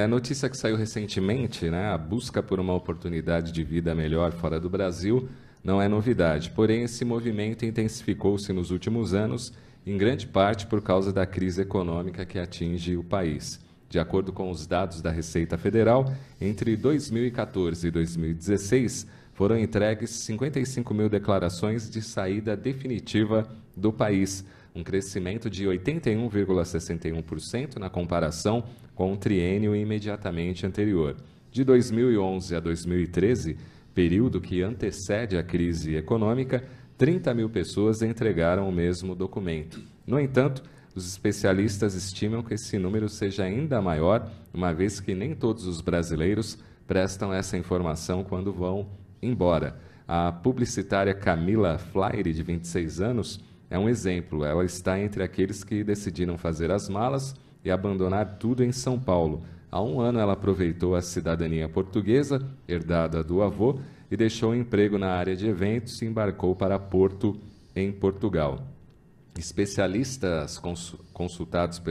Notícia que saiu recentemente, né? A busca por uma oportunidade de vida melhor fora do Brasil não é novidade. Porém, esse movimento intensificou-se nos últimos anos, em grande parte por causa da crise econômica que atinge o país. De acordo com os dados da Receita Federal, entre 2014 e 2016, foram entregues 55 mil declarações de saída definitiva do país, um crescimento de 81,61% na comparação com o triênio imediatamente anterior. De 2011 a 2013, período que antecede a crise econômica, 30 mil pessoas entregaram o mesmo documento. No entanto, os especialistas estimam que esse número seja ainda maior, uma vez que nem todos os brasileiros prestam essa informação quando vão embora. A publicitária Camila Flaire, de 26 anos, é um exemplo. Ela está entre aqueles que decidiram fazer as malas e abandonar tudo em São Paulo. Há um ano ela aproveitou a cidadania portuguesa, herdada do avô, e deixou o emprego na área de eventos e embarcou para Porto, em Portugal. Especialistas consultados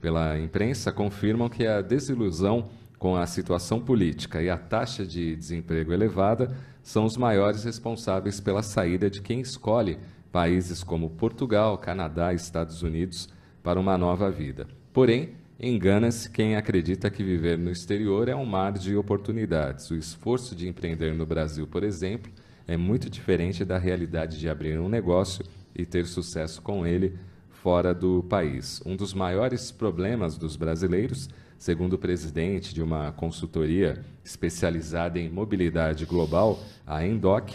pela imprensa confirmam que a desilusão com a situação política e a taxa de desemprego elevada são os maiores responsáveis pela saída de quem escolhe países como Portugal, Canadá e Estados Unidos para uma nova vida. Porém, engana-se quem acredita que viver no exterior é um mar de oportunidades. O esforço de empreender no Brasil, por exemplo, é muito diferente da realidade de abrir um negócio e ter sucesso com ele fora do país. Um dos maiores problemas dos brasileiros, segundo o presidente de uma consultoria especializada em mobilidade global, a Endoc,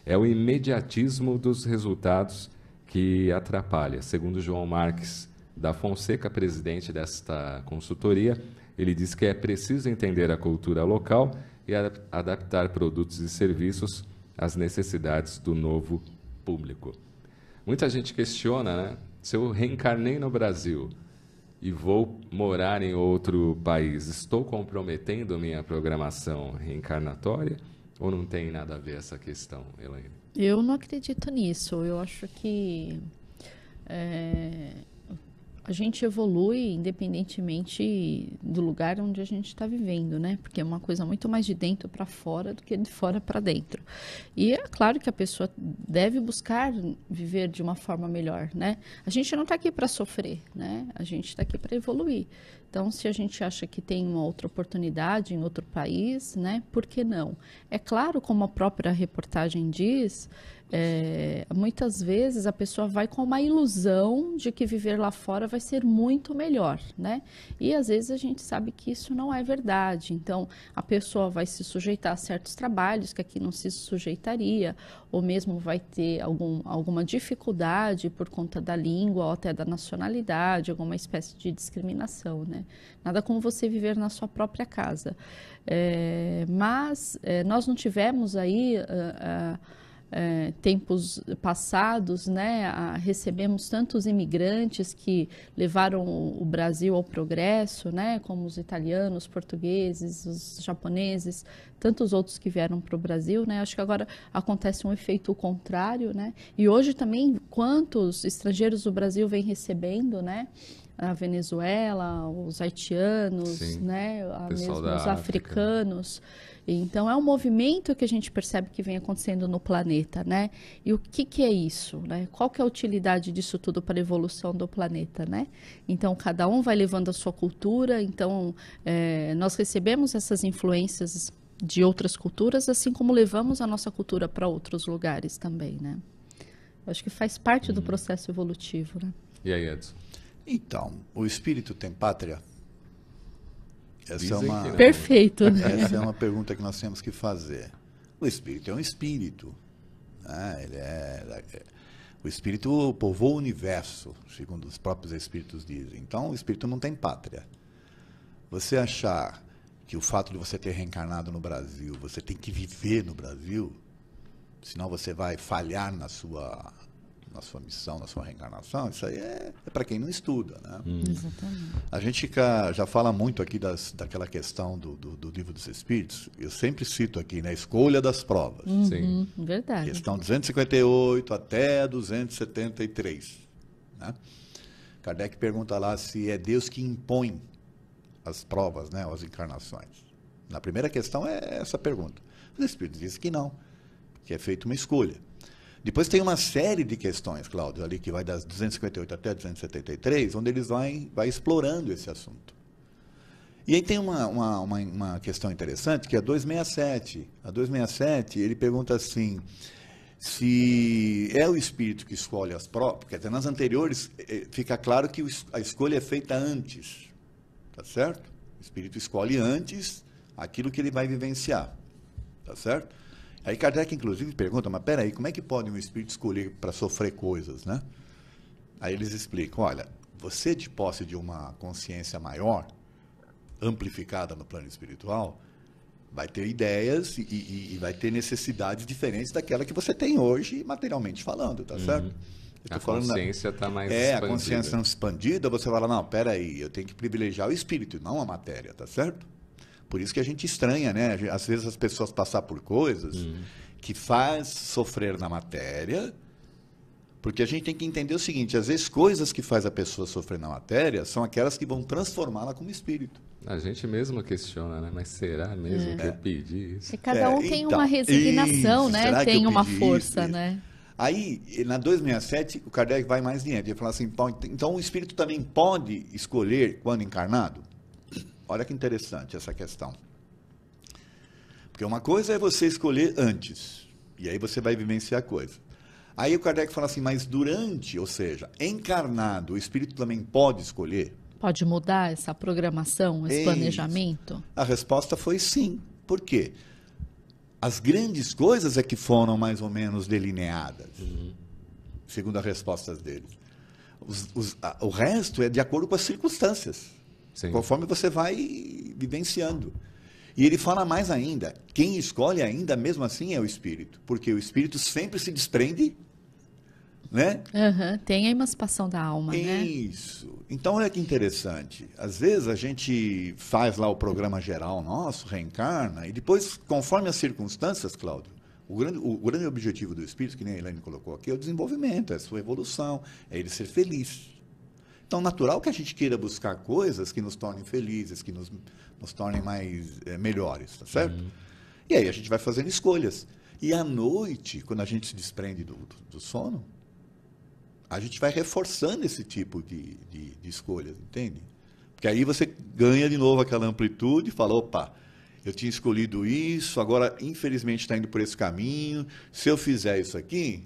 é o imediatismo dos resultados que atrapalha. Segundo João Marques da Fonseca, presidente desta consultoria, ele diz que é preciso entender a cultura local e adaptar produtos e serviços às necessidades do novo público. Muita gente questiona, né? Se eu reencarnei no Brasil e vou morar em outro país, estou comprometendo minha programação reencarnatória ou não tem nada a ver essa questão, Elaine? Eu não acredito nisso. Eu acho que a gente evolui independentemente do lugar onde a gente está vivendo, né? Porque é uma coisa muito mais de dentro para fora do que de fora para dentro. E é claro que a pessoa deve buscar viver de uma forma melhor, né? A gente não está aqui para sofrer, né? A gente está aqui para evoluir. Então, se a gente acha que tem uma outra oportunidade em outro país, né? Por que não? É claro, como a própria reportagem diz, muitas vezes a pessoa vai com uma ilusão de que viver lá fora vai ser muito melhor, né? E às vezes a gente sabe que isso não é verdade. Então, a pessoa vai se sujeitar a certos trabalhos que aqui não se sujeitaria, ou mesmo vai ter alguma dificuldade por conta da língua ou até da nacionalidade, alguma espécie de discriminação, né? Nada como você viver na sua própria casa. Mas nós não tivemos aí... tempos passados, né, recebemos tantos imigrantes que levaram o Brasil ao progresso, né, como os italianos, portugueses, os japoneses, tantos outros que vieram para o Brasil, né. Acho que agora acontece um efeito contrário, né, e hoje também quantos estrangeiros o Brasil vem recebendo, né, a Venezuela, os haitianos, Sim, né, mesmo os África. africanos. Então, é um movimento que a gente percebe que vem acontecendo no planeta, né? E o que é isso, né? Qual que é a utilidade disso tudo para a evolução do planeta, né? Então, cada um vai levando a sua cultura. Então, nós recebemos essas influências de outras culturas, assim como levamos a nossa cultura para outros lugares também, né? Eu acho que faz parte do processo evolutivo, né? E aí, Edson? Então, o espírito tem pátria? Essa Dizem que não. Perfeito, né? Essa é uma pergunta que nós temos que fazer. O espírito é um espírito, né? O espírito povoa o universo, segundo os próprios espíritos dizem. Então, o espírito não tem pátria. Você achar que o fato de você ter reencarnado no Brasil, você tem que viver no Brasil, senão você vai falhar na sua missão, na sua reencarnação, isso aí é para quem não estuda, né? Exatamente. A gente já fala muito aqui daquela questão do Livro dos Espíritos. Eu sempre cito aqui, né? Escolha das provas. Sim. Verdade. Questão 258 até 273. Né? Kardec pergunta lá se é Deus que impõe as provas, né, as encarnações? Na primeira questão é essa pergunta. Os espíritos dizem que não, que é feita uma escolha. Depois tem uma série de questões, Cláudio, ali que vai das 258 até 273, onde eles vai explorando esse assunto. E aí tem uma questão interessante, que é a 267. A 267, ele pergunta assim, se é o espírito que escolhe as provas, quer dizer, nas anteriores fica claro que a escolha é feita antes, tá certo? O espírito escolhe antes aquilo que ele vai vivenciar, tá certo? Aí Kardec, inclusive, pergunta, mas peraí, como é que pode um espírito escolher para sofrer coisas, né? Aí eles explicam, olha, você de posse de uma consciência maior, amplificada no plano espiritual, vai ter ideias e vai ter necessidades diferentes daquela que você tem hoje, materialmente falando, tá certo? A consciência está mais expandida. A consciência expandida, você fala, não, peraí, eu tenho que privilegiar o espírito, não a matéria, tá certo? Por isso que a gente estranha, né? Às vezes as pessoas passam por coisas que faz sofrer na matéria, porque a gente tem que entender o seguinte, às vezes coisas que faz a pessoa sofrer na matéria são aquelas que vão transformá-la como espírito. A gente mesmo questiona, né? Mas será mesmo que eu pedi isso? E cada um tem uma resignação, né? Tem uma força, né? Aí, na 267, o Kardec vai mais adiante. Ele fala assim, então o espírito também pode escolher quando encarnado? Olha que interessante essa questão. Porque uma coisa é você escolher antes, e aí você vai vivenciar a coisa. Aí o Kardec fala assim, mas durante, ou seja, encarnado, o espírito também pode escolher? Pode mudar essa programação, esse planejamento? A resposta foi sim. Por quê? As grandes coisas é que foram mais ou menos delineadas, segundo as respostas deles. O resto é de acordo com as circunstâncias. Sim. Conforme você vai vivenciando. E ele fala mais ainda, quem escolhe ainda mesmo assim é o espírito, porque o espírito sempre se desprende, né? Tem a emancipação da alma, né? Isso. Então, olha que interessante. Às vezes a gente faz lá o programa geral nosso, reencarna, e depois, conforme as circunstâncias, Cláudio, o grande objetivo do espírito, que nem a Elaine colocou aqui, é o desenvolvimento, é a sua evolução, é ele ser feliz. Então, natural que a gente queira buscar coisas que nos tornem felizes, que nos tornem mais melhores, tá certo? E aí a gente vai fazendo escolhas. E à noite, quando a gente se desprende do sono, a gente vai reforçando esse tipo de escolhas, entende? Porque aí você ganha de novo aquela amplitude e fala, opa, eu tinha escolhido isso, agora infelizmente está indo por esse caminho, se eu fizer isso aqui,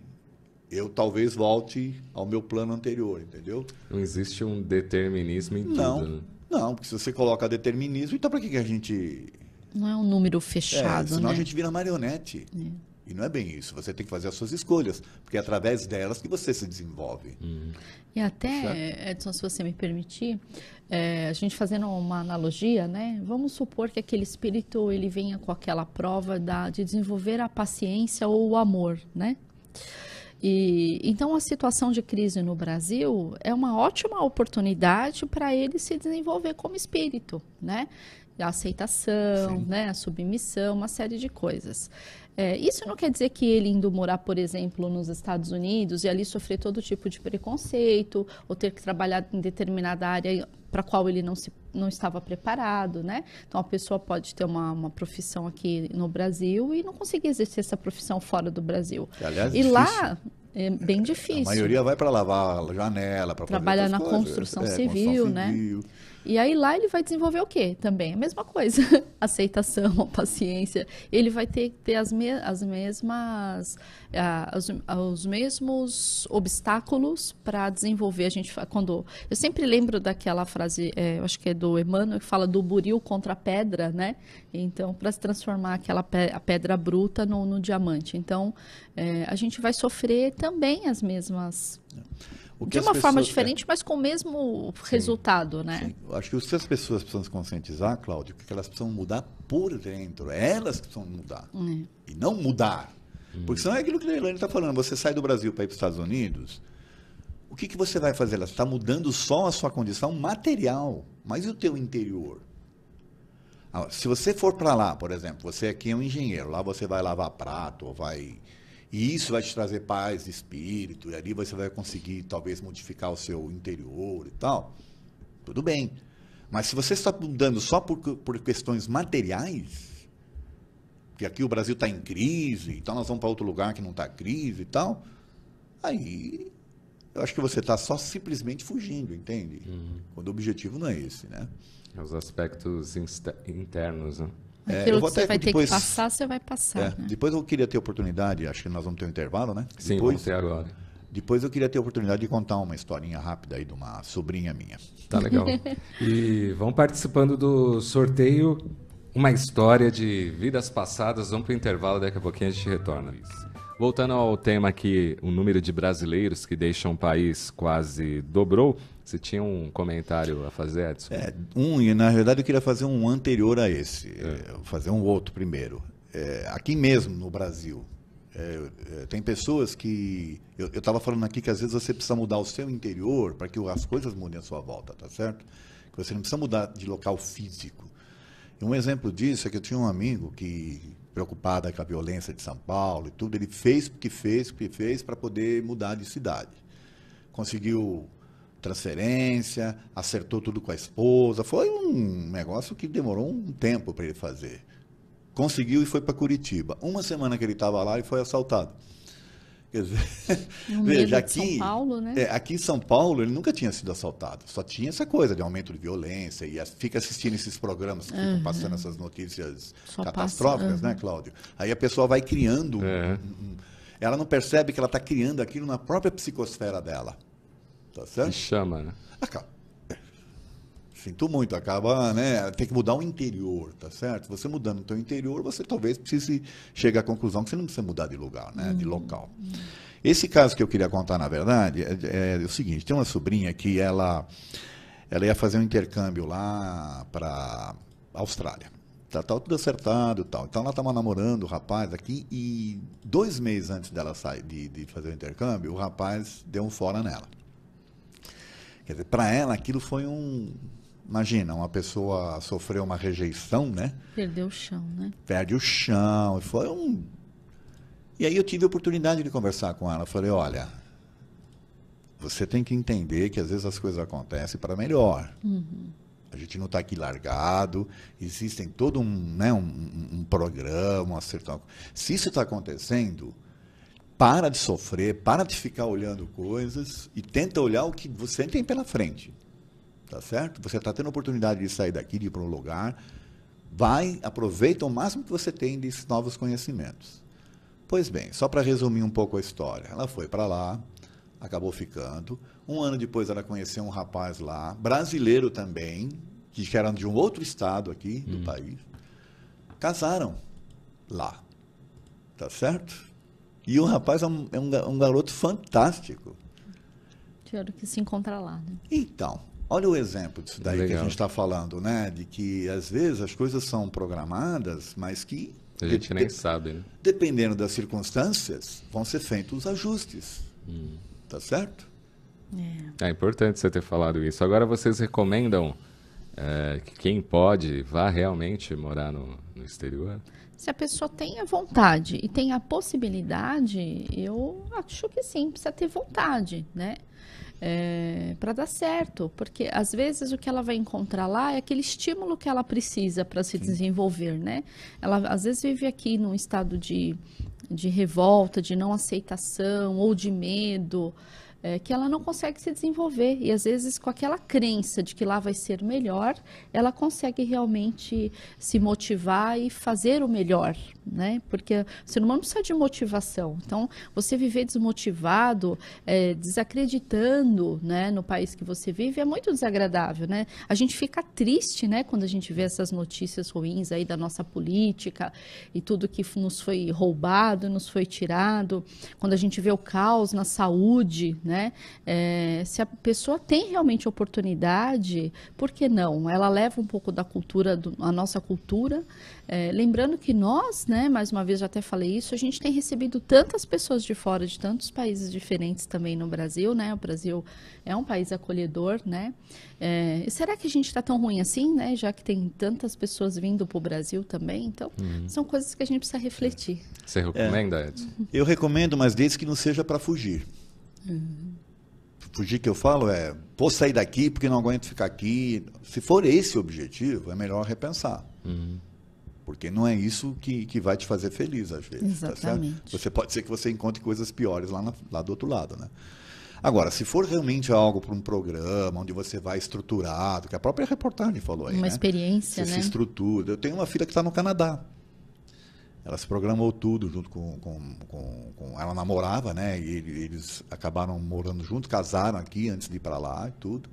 eu talvez volte ao meu plano anterior, entendeu? Não existe um determinismo em tudo, né? Não, porque se você coloca determinismo, então para que a gente... Não é um número fechado, senão né? a gente vira marionete. E não é bem isso. Você tem que fazer as suas escolhas, porque é através delas que você se desenvolve. E até, Edson, se você me permitir, a gente fazendo uma analogia, né? Vamos supor que aquele espírito ele venha com aquela prova de desenvolver a paciência ou o amor, né? E então a situação de crise no Brasil é uma ótima oportunidade para ele se desenvolver como espírito, né? A aceitação, né? A submissão, uma série de coisas. Isso não quer dizer que ele indo morar, por exemplo, nos Estados Unidos e ali sofrer todo tipo de preconceito ou ter que trabalhar em determinada área para a qual ele não estava preparado, né? Então, a pessoa pode ter uma profissão aqui no Brasil e não conseguir exercer essa profissão fora do Brasil. Que, aliás, e lá é bem difícil. A maioria vai para lavar janela, para trabalhar na construção civil, né? E aí lá ele vai desenvolver o quê? Também a mesma coisa. Aceitação, a paciência. Ele vai ter que ter os mesmos obstáculos para desenvolver. Eu sempre lembro daquela frase, eu acho que é do Emmanuel, que fala do buril contra a pedra, né? Então, para se transformar a pedra bruta no diamante. Então, a gente vai sofrer também as mesmas... De uma forma diferente, mas com o mesmo resultado, né? Sim. Eu acho que o que as pessoas precisam se conscientizar, Cláudio, é que elas precisam mudar por dentro. É elas que precisam mudar. E não mudar. Porque senão é aquilo que a Elaine está falando. Você sai do Brasil para ir para os Estados Unidos, o que você vai fazer? Ela está mudando só a sua condição material, mas e o teu interior? Se você for para lá, por exemplo, você aqui é um engenheiro, lá você vai lavar prato, ou vai... E isso vai te trazer paz de espírito, e ali você vai conseguir, talvez, modificar o seu interior e tal. Tudo bem. Mas se você está mudando só por questões materiais, que aqui o Brasil está em crise, então nós vamos para outro lugar que não está crise e tal, aí eu acho que você está só simplesmente fugindo, entende? Quando o objetivo não é esse, né? Os aspectos internos, né? Aquilo que você vai ter que passar, você vai passar. Né? Depois eu queria ter oportunidade, acho que nós vamos ter um intervalo, né? Sim, depois, vamos ter agora. Depois eu queria ter a oportunidade de contar uma historinha rápida aí de uma sobrinha minha. Tá legal. E vão participando do sorteio uma história de vidas passadas. Vamos para o intervalo, daqui a pouquinho a gente retorna. Voltando ao tema aqui, o número de brasileiros que deixam o país quase dobrou. Você tinha um comentário a fazer, Edson? E na verdade eu queria fazer um anterior a esse, fazer um outro primeiro. Aqui mesmo no Brasil, tem pessoas que... Eu estava falando aqui que às vezes você precisa mudar o seu interior para que as coisas mudem à sua volta, tá certo? Que você não precisa mudar de local físico. E um exemplo disso é que eu tinha um amigo que, preocupado com a violência de São Paulo e tudo, ele fez o que fez para poder mudar de cidade. Conseguiu transferência, acertou tudo com a esposa, foi um negócio que demorou um tempo para ele fazer. Conseguiu e foi para Curitiba. Uma semana que ele estava lá, ele foi assaltado. Quer dizer, veja, aqui, São Paulo, né? Aqui em São Paulo ele nunca tinha sido assaltado, só tinha essa coisa de aumento de violência e fica assistindo esses programas que ficam passando essas notícias catastróficas, né, Cláudio? Aí a pessoa vai criando, ela não percebe que ela está criando aquilo na própria psicosfera dela. Tá certo? Que chama, né? Sinto muito, acaba, né? Tem que mudar o interior, tá certo? Você mudando o teu interior, você talvez precise chegar à conclusão que você não precisa mudar de lugar, né? De local. Esse caso que eu queria contar, na verdade, é o seguinte: tem uma sobrinha que ela ia fazer um intercâmbio lá para a Austrália. Tá tudo acertado e tal. Então ela estava namorando o rapaz aqui e 2 meses antes dela sair de fazer o intercâmbio, o rapaz deu um fora nela. Quer dizer, para ela aquilo foi Imagina, uma pessoa sofreu uma rejeição, né? Perdeu o chão, né? Perde o chão. E aí eu tive a oportunidade de conversar com ela. Eu falei, olha, você tem que entender que às vezes as coisas acontecem para melhor. A gente não está aqui largado, existem todo um programa, Se isso está acontecendo, para de sofrer, para de ficar olhando coisas e tenta olhar o que você tem pela frente. Tá certo? Você está tendo a oportunidade de sair daqui, de ir para um lugar, aproveita o máximo que você tem desses novos conhecimentos. Pois bem, só para resumir um pouco a história, ela foi para lá, acabou ficando. 1 ano depois ela conheceu um rapaz lá, brasileiro também, que era de um outro estado aqui do país. Casaram lá. Tá certo? E o rapaz é um garoto fantástico. Tiveram que se encontrar lá, né? Então, olha o exemplo disso daí que a gente está falando, né? De que, às vezes, as coisas são programadas, mas que... A gente nem sabe, né? Dependendo das circunstâncias, vão ser feitos os ajustes. Tá certo? É importante você ter falado isso. Agora, vocês recomendam que quem pode vá realmente morar no exterior? Se a pessoa tem a vontade e tem a possibilidade, eu acho que sim, precisa ter vontade, né? Para dar certo, porque às vezes o que ela vai encontrar lá é aquele estímulo que ela precisa para se desenvolver, né? Ela às vezes vive aqui num estado de revolta, de não aceitação ou de medo, que ela não consegue se desenvolver. E às vezes com aquela crença de que lá vai ser melhor, ela consegue realmente se motivar e fazer o melhor, né? Porque o ser humano precisa de motivação. Então, você viver desmotivado, desacreditando, né, no país que você vive é muito desagradável, né? A gente fica triste, né, quando a gente vê essas notícias ruins aí da nossa política e tudo que nos foi roubado, nos foi tirado. Quando a gente vê o caos na saúde, né? Se a pessoa tem realmente oportunidade, por que não? Ela leva um pouco da cultura, a nossa cultura, lembrando que nós, né, mais uma vez já até falei isso, a gente tem recebido tantas pessoas de fora, de tantos países diferentes também no Brasil, né? O Brasil é um país acolhedor, né? E será que a gente está tão ruim assim, né? Já que tem tantas pessoas vindo para o Brasil também, então são coisas que a gente precisa refletir. Você recomenda, Edson? Eu recomendo, mas desde que não seja para fugir. fugir que eu falo vou sair daqui porque não aguento ficar aqui. Se for esse o objetivo, é melhor repensar. Porque não é isso que vai te fazer feliz, às vezes. Exatamente. Tá certo? Você pode ser que você encontre coisas piores lá do outro lado, né? Agora, se for realmente algo para um programa, onde você vai estruturado, que a própria reportagem falou aí, uma né? experiência, você né? se estrutura. Eu tenho uma filha que está no Canadá. Ela se programou tudo junto com ela namorava, né? E eles acabaram morando juntos, casaram aqui antes de ir para lá e tudo,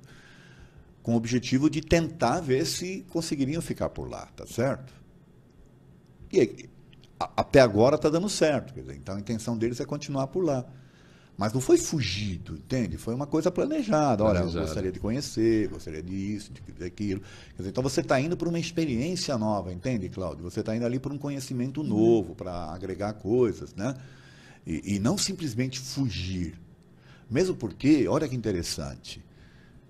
com o objetivo de tentar ver se conseguiriam ficar por lá, tá certo? E até agora está dando certo, quer dizer, então a intenção deles é continuar por lá. Mas não foi fugido, entende? Foi uma coisa planejada. Olha, eu gostaria de conhecer, gostaria disso, daquilo. Quer dizer, então você está indo para uma experiência nova, entende, Cláudio? Você está indo ali para um conhecimento novo, para agregar coisas, né? E não simplesmente fugir. Mesmo porque, olha que interessante,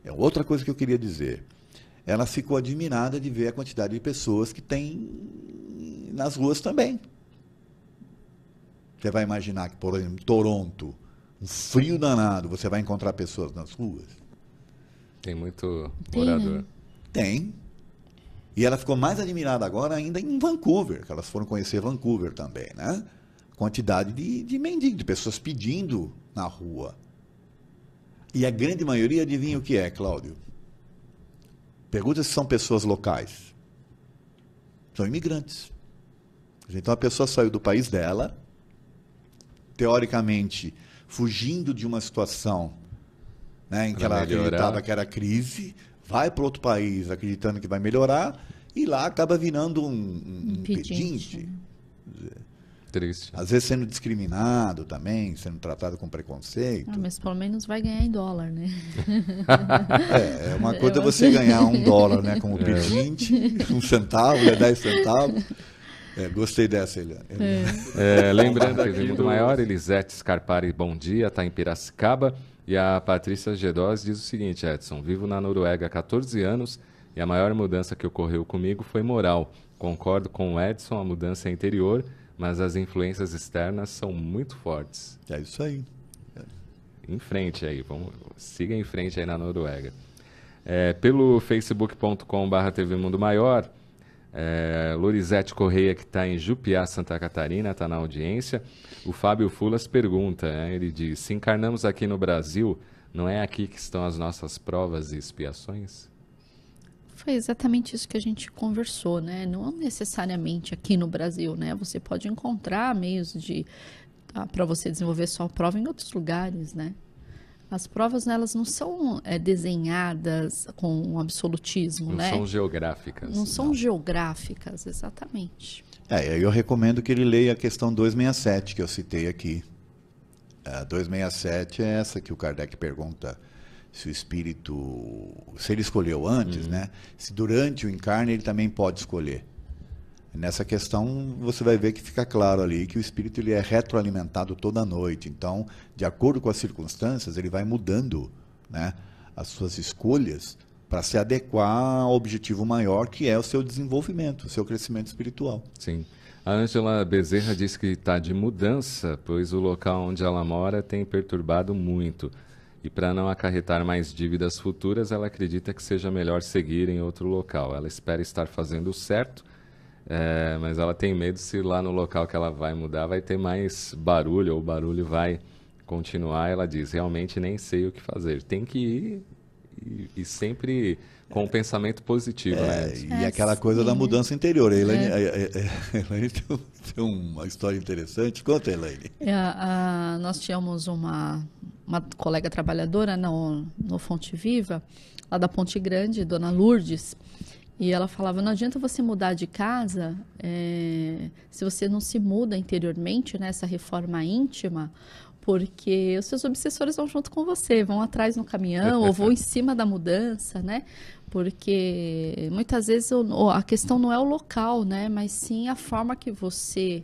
é outra coisa que eu queria dizer. Ela ficou admirada de ver a quantidade de pessoas que tem nas ruas também. Você vai imaginar que, por exemplo, Toronto, um frio danado, você vai encontrar pessoas nas ruas? Tem muito morador. Né? Tem. E ela ficou mais admirada agora ainda em Vancouver, que elas foram conhecer Vancouver também, né? Quantidade de mendigos, de pessoas pedindo na rua. E a grande maioria, adivinha o que é, Cláudio? Pergunta se são pessoas locais. São imigrantes. Então a pessoa saiu do país dela, teoricamente fugindo de uma situação, né, em que ela acreditava que era crise, vai para outro país acreditando que vai melhorar, e lá acaba virando um pedinte. Triste. Às vezes sendo discriminado também, sendo tratado com preconceito. Mas pelo menos vai ganhar em dólar, né? É uma coisa você ganhar $1, né, como pedinte, 1 centavo, né, 10 centavos. Gostei dessa, Eliane. Lembrando aqui do maior, Elisete Scarpari, bom dia, está em Piracicaba. E a Patrícia Gedós diz o seguinte, Edson, vivo na Noruega há 14 anos e a maior mudança que ocorreu comigo foi moral. Concordo com o Edson, a mudança é interior, mas as influências externas são muito fortes. É isso aí. Em frente aí, siga em frente aí na Noruega. Pelo facebook.com/TV Mundo Maior, Lorizete Correia, que está em Jupiá, Santa Catarina, está na audiência. O Fábio Fulas pergunta, ele diz, se encarnamos aqui no Brasil, não é aqui que estão as nossas provas e expiações? Foi exatamente isso que a gente conversou, né? Não necessariamente aqui no Brasil, né? Você pode encontrar meios para você desenvolver sua prova em outros lugares, né? As provas, elas não são desenhadas com um absolutismo, não né? Não são geográficas. Não são geográficas, exatamente. Eu recomendo que ele leia a questão 267, que eu citei aqui. 267 é essa que o Kardec pergunta se o espírito, se ele escolheu antes, né? Se durante o encarne ele também pode escolher. Nessa questão, você vai ver que fica claro ali que o espírito ele é retroalimentado toda noite. Então, de acordo com as circunstâncias, ele vai mudando, né, as suas escolhas para se adequar ao objetivo maior, que é o seu desenvolvimento, o seu crescimento espiritual. Sim. A Ângela Bezerra diz que está de mudança, pois o local onde ela mora tem perturbado muito. E para não acarretar mais dívidas futuras, ela acredita que seja melhor seguir em outro local. Ela espera estar fazendo o certo, mas ela tem medo se lá no local que ela vai mudar vai ter mais barulho, ou o barulho vai continuar. Ela diz, realmente nem sei o que fazer. Tem que ir e sempre com um pensamento positivo, né? E aquela coisa da mudança interior. A Elaine tem uma história interessante. Conta, Elaine. Nós tínhamos uma colega trabalhadora no Fonte Viva, lá da Ponte Grande, Dona Lourdes, e ela falava, não adianta você mudar de casa se você não se muda interiormente, né, essa reforma íntima, porque os seus obsessores vão junto com você, vão atrás no caminhão ou vão em cima da mudança, né? Porque muitas vezes a questão não é o local, né? Mas sim a forma que você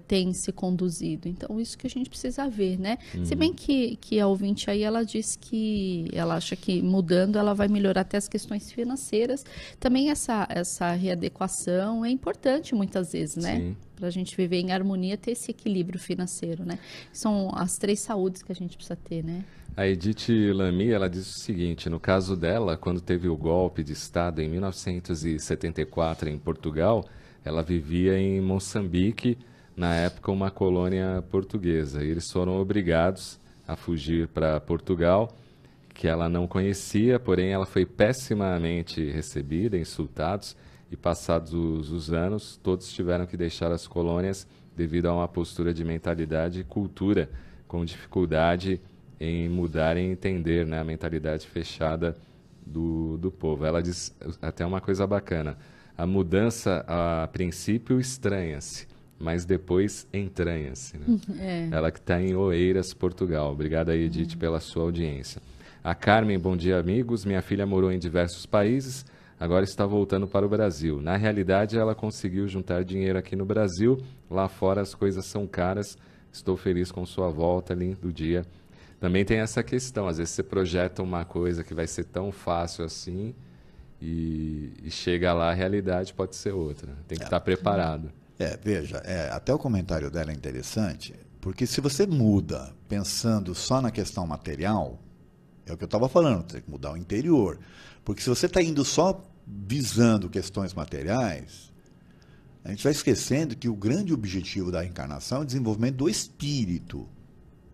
tem se conduzido. Então, isso que a gente precisa ver, né? Se bem que a ouvinte aí, ela diz que ela acha que mudando ela vai melhorar até as questões financeiras. Também essa readequação é importante muitas vezes, né? para a gente viver em harmonia, ter esse equilíbrio financeiro, né? São as 3 saúdes que a gente precisa ter, né? A Edith Lamy, ela diz o seguinte, no caso dela, quando teve o golpe de Estado em 1974 em Portugal, ela vivia em Moçambique, na época uma colônia portuguesa. E eles foram obrigados a fugir para Portugal, que ela não conhecia, porém ela foi pessimamente recebida, insultados, e passados os anos, todos tiveram que deixar as colônias devido a uma postura de mentalidade e cultura com dificuldade em mudar e entender, né, a mentalidade fechada do povo. Ela diz até uma coisa bacana, a mudança a princípio estranha-se, mas depois entranha-se. Né? Ela que está em Oeiras, Portugal. Obrigado aí, Edith, pela sua audiência. A Carmen, bom dia, amigos. Minha filha morou em diversos países, agora está voltando para o Brasil. Na realidade, ela conseguiu juntar dinheiro aqui no Brasil. Lá fora as coisas são caras. Estou feliz com sua volta, lindo dia. Também tem essa questão, às vezes você projeta uma coisa que vai ser tão fácil assim e chega lá, a realidade pode ser outra. Tem que estar preparado. Veja, até o comentário dela é interessante, porque se você muda pensando só na questão material, é o que eu estava falando, tem que mudar o interior. Porque se você está indo só visando questões materiais, a gente vai esquecendo que o grande objetivo da reencarnação é o desenvolvimento do espírito.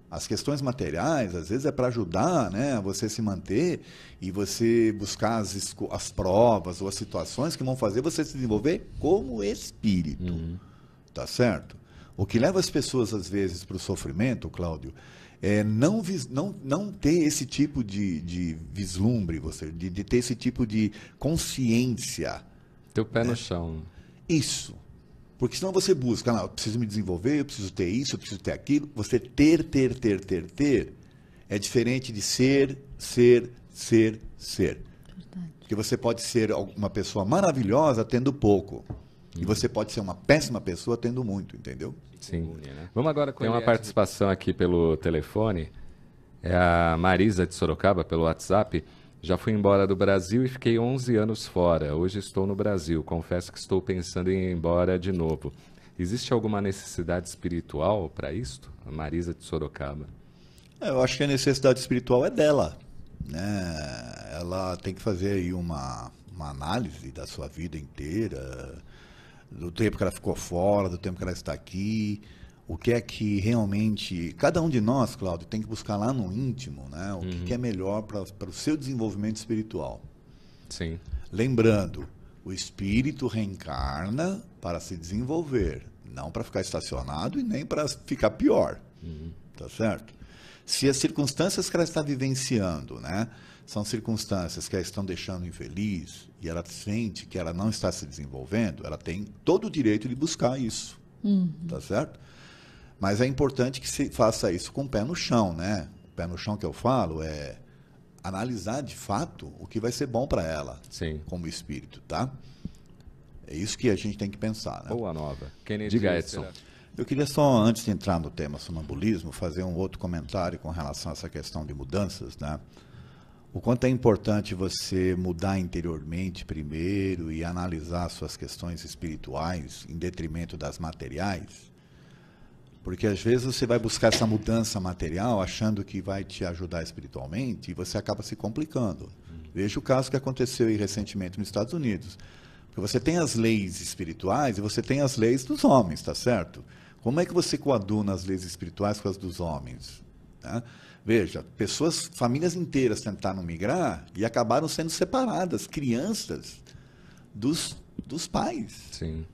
As questões materiais, às vezes, é para ajudar, né, você se manter e você buscar as provas ou as situações que vão fazer você se desenvolver como espírito. Tá certo? O que leva as pessoas, às vezes, para o sofrimento, Cláudio, é não ter esse tipo de vislumbre, de ter esse tipo de consciência. Ter o pé no chão. Isso. Porque senão você busca, eu preciso me desenvolver, eu preciso ter isso, eu preciso ter aquilo. Você ter é diferente de ser. Verdade. Porque você pode ser uma pessoa maravilhosa tendo pouco. E você pode ser uma péssima pessoa tendo muito, entendeu? Sim. Vamos agora com Tem uma participação aqui pelo telefone. É a Marisa de Sorocaba, pelo WhatsApp. Já fui embora do Brasil e fiquei 11 anos fora. Hoje estou no Brasil. Confesso que estou pensando em ir embora de novo. Existe alguma necessidade espiritual para isto? A Marisa de Sorocaba. Eu acho que a necessidade espiritual é dela. Né? Ela tem que fazer aí uma análise da sua vida inteira, do tempo que ela ficou fora, do tempo que ela está aqui. O que é que realmente... Cada um de nós, Cláudio, tem que buscar lá no íntimo, né? O que é melhor para o seu desenvolvimento espiritual. Sim. Lembrando, o espírito reencarna para se desenvolver, não para ficar estacionado e nem para ficar pior. Tá certo? Se as circunstâncias que ela está vivenciando, né, são circunstâncias que a estão deixando infeliz e ela sente que ela não está se desenvolvendo, ela tem todo o direito de buscar isso. Tá certo? Mas é importante que se faça isso com o pé no chão, né? O pé no chão que eu falo é analisar de fato o que vai ser bom para ela, Sim. como espírito, tá? É isso que a gente tem que pensar, né? Boa nova. Diga, Edson. Eu queria só, antes de entrar no tema sonambulismo, fazer um outro comentário com relação a essa questão de mudanças, né? O quanto é importante você mudar interiormente primeiro e analisar suas questões espirituais em detrimento das materiais. Porque às vezes você vai buscar essa mudança material achando que vai te ajudar espiritualmente e você acaba se complicando. Veja o caso que aconteceu aí recentemente nos Estados Unidos. Porque você tem as leis espirituais e você tem as leis dos homens, tá certo? Como é que você coaduna as leis espirituais com as dos homens? Né? Veja, famílias inteiras tentaram migrar e acabaram sendo separadas, crianças dos pais. Sim.